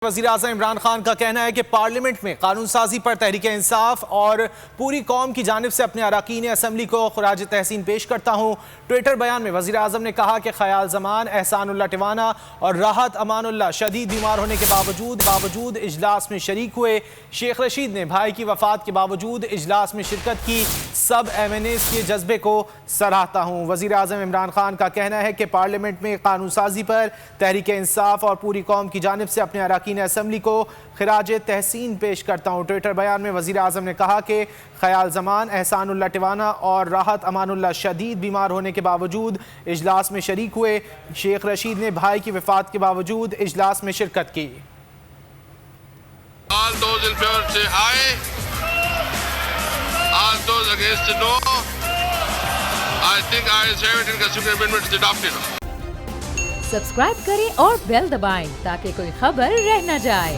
वज़ीर-ए-आज़म इमरान खान का कहना है कि पार्लियामेंट में कानून साजी पर तहरीक इंसाफ और पूरी कौम की जानिब से अपने अरकान असम्बली को खराज तहसीन पेश करता हूँ। ट्विटर बयान में वज़ीर-ए-आज़म ने कहा कि ख़याल ज़मान, एहसानुल्लाह टिवाना और राहत अमानुल्लाह शदीद बीमार होने के बावजूद इजलास में शरीक हुए। शेख रशीद ने भाई की वफ़ात के बावजूद इजलास में शिरकत की। सब MNAs के जज्बे को सराहता हूँ। वज़ीर-ए-आज़म इमरान खान का कहना है कि पार्लियामेंट में कानून साजी पर तहरीक इंसाफ और पूरी कौम की जानिब से अपने अरकान असम्बली को खिराज तहसीन पेश करता हूँ। ट्विटर बयान में वज़ीर-ए-आज़म ने कहा कि ख़याल ज़मान, एहसानुल्लाह टिवाना और राहत अमानुल्लाह शदीद बीमार होने के बावजूद इजलास में शरीक हुए। शेख रशीद ने भाई की वफ़ात के बावजूद इजलास में शिरकत की। All those in favor say aye. All those against say no. I think ayes have it and constitutional amendment is adopted. Subscribe करें और बेल दबाएं ताकि कोई खबर रह न जाए।